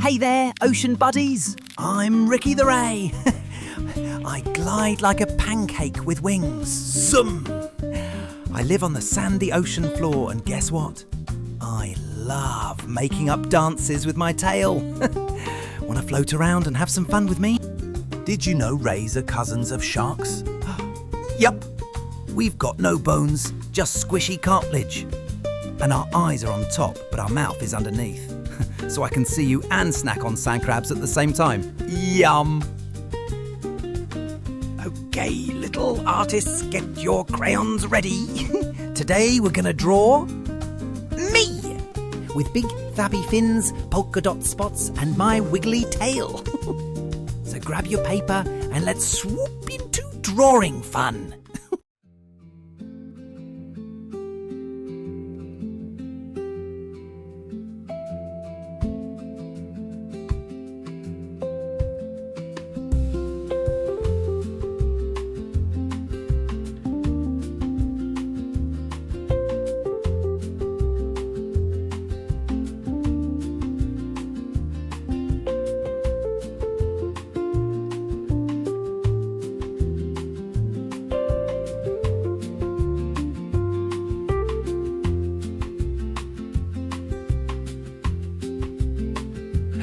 Hey there, ocean buddies. I'm Ricky the Ray. I glide like a pancake with wings. Zoom! I live on the sandy ocean floor, and guess what? I love making up dances with my tail. Want to float around and have some fun with me? Did you know rays are cousins of sharks? Yup. We've got no bones, just squishy cartilage. And our eyes are on top, but our mouth is underneath. So I can see you and snack on sand crabs at the same time. Yum! Okay, little artists, get your crayons ready. Today we're gonna draw me! With big fabby fins, polka dot spots, and my wiggly tail. So grab your paper and let's swoop into drawing fun.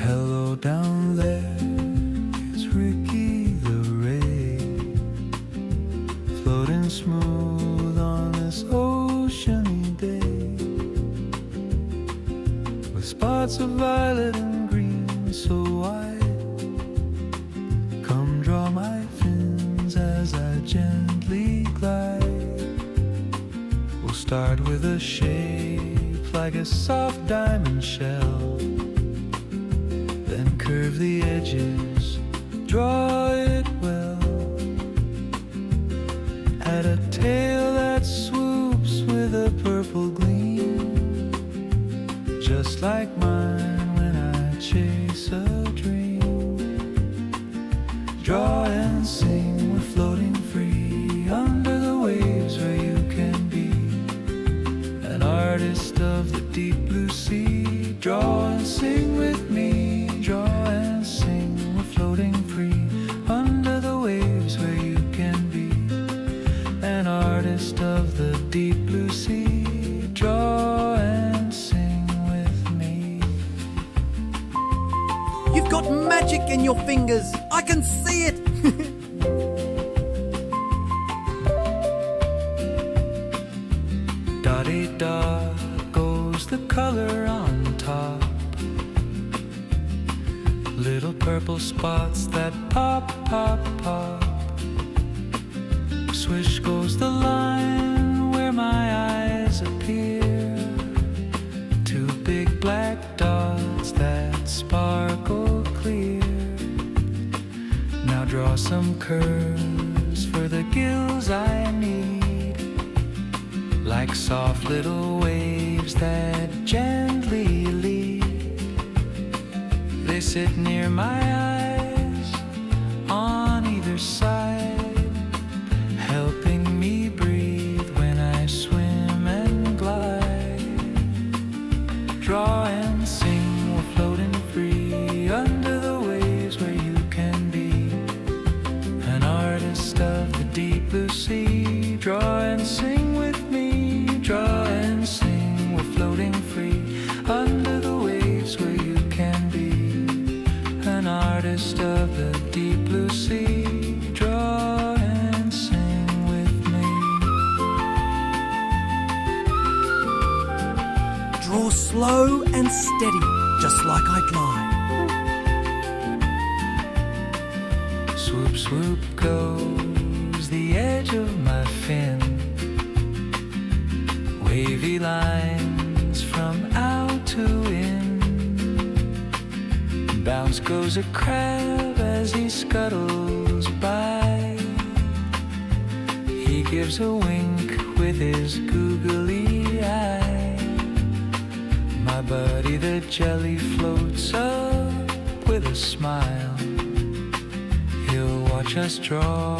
Hello down there, it's Ricky the Ray, floating smooth on this oceany day, with spots of violet and green so white. Come draw my fins as I gently glide. We'll start with a shape like a soft diamond shell, then curve the edges, draw it well. Add a tail that swoops with a purple gleam, just like mine when I chase a dream. Draw and sing, we're floating free under the waves where you can be an artist of the deep blue sea. Draw and sing with me. Draw and sing, we're floating free under the waves where you can be an artist of the deep blue sea. Draw and sing with me. You've got magic in your fingers. I can see it. Da-dee-da goes the color on top. Little purple spots that pop, pop, pop. Swish goes the line where my eyes appear. Two big black dots that sparkle clear. Now draw some curves for the gills I need, like soft little waves that gently lead. They sit near my eyes on either side, helping me breathe when I swim and glide. Draw and sing, we're floating free under the waves where you can be an artist of the deep blue sea. Draw and sing with me. Draw and sing, we're floating free under the waves where you can be an artist of the deep blue sea. Draw and sing with me. Draw slow and steady, just like I glide. Swoop, swoop goes the edge of my fin. Wavy lines from out to in. Bounce goes a crab as he scuttles by. He gives a wink with his googly eye. My buddy the jelly floats up with a smile. He'll watch us draw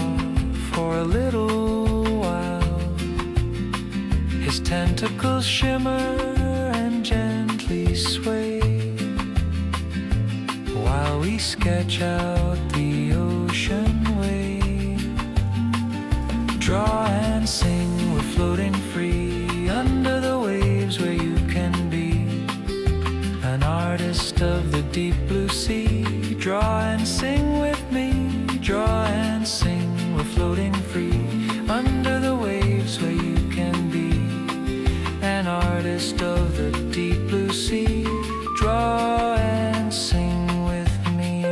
for a little while. His tentacles shimmer and gently sway. while we sketch out the ocean wave. Draw and sing, we're floating free under the waves where you can be an artist of the deep blue sea. Draw and sing with me, draw and sing, we're floating free under the waves where you can be an artist of the deep blue sea. Draw and sing with me.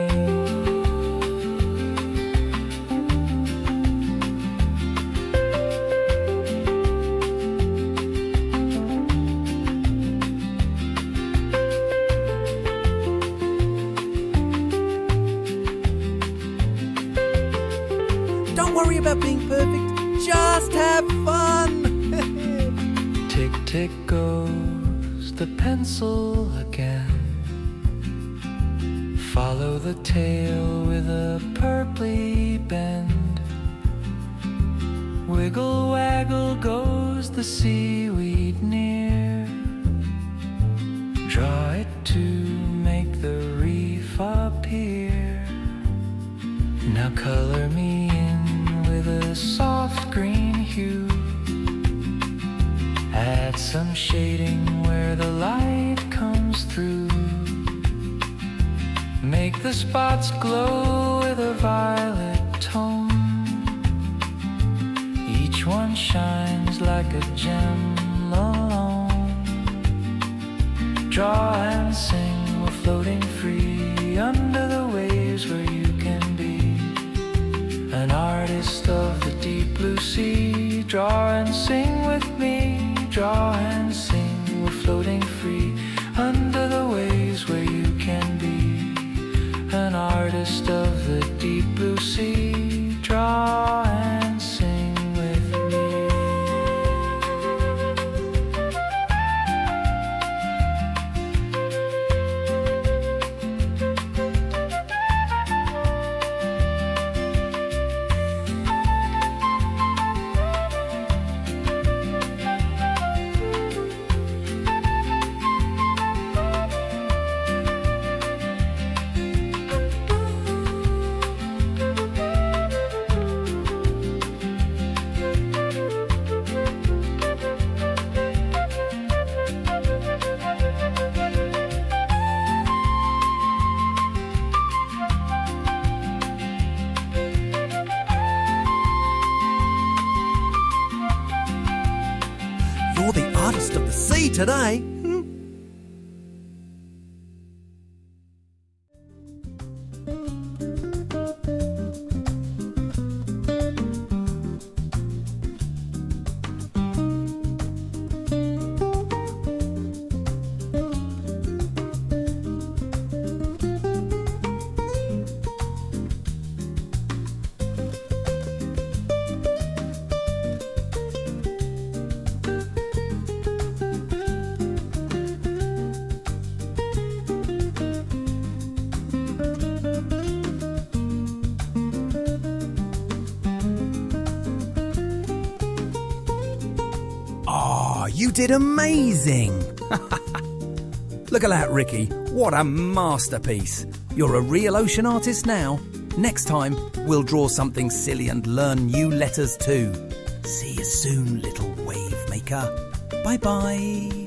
Don't worry about being perfect, just have fun. Tick, tick goes the pencil again. Follow the tail with a purply bend. Wiggle, waggle goes the seaweed near. Draw it to make the reef appear. Now color me in with a soft green hue. Add some shading where the light comes through. Make the spots glow with a violet tone. Each one shines like a gem alone. Draw and sing, we're floating free under the waves where you can be an artist of the deep blue sea. Draw and sing with me, draw and sing, we're floating free under the waves where you can be an artist of the deep blue sea. Draw and sing with me. You're the artist of the sea today. Oh, you did amazing! Look at that, Ricky. What a masterpiece. You're a real ocean artist now. Next time, we'll draw something silly and learn new letters too. See you soon, little wave maker. Bye-bye.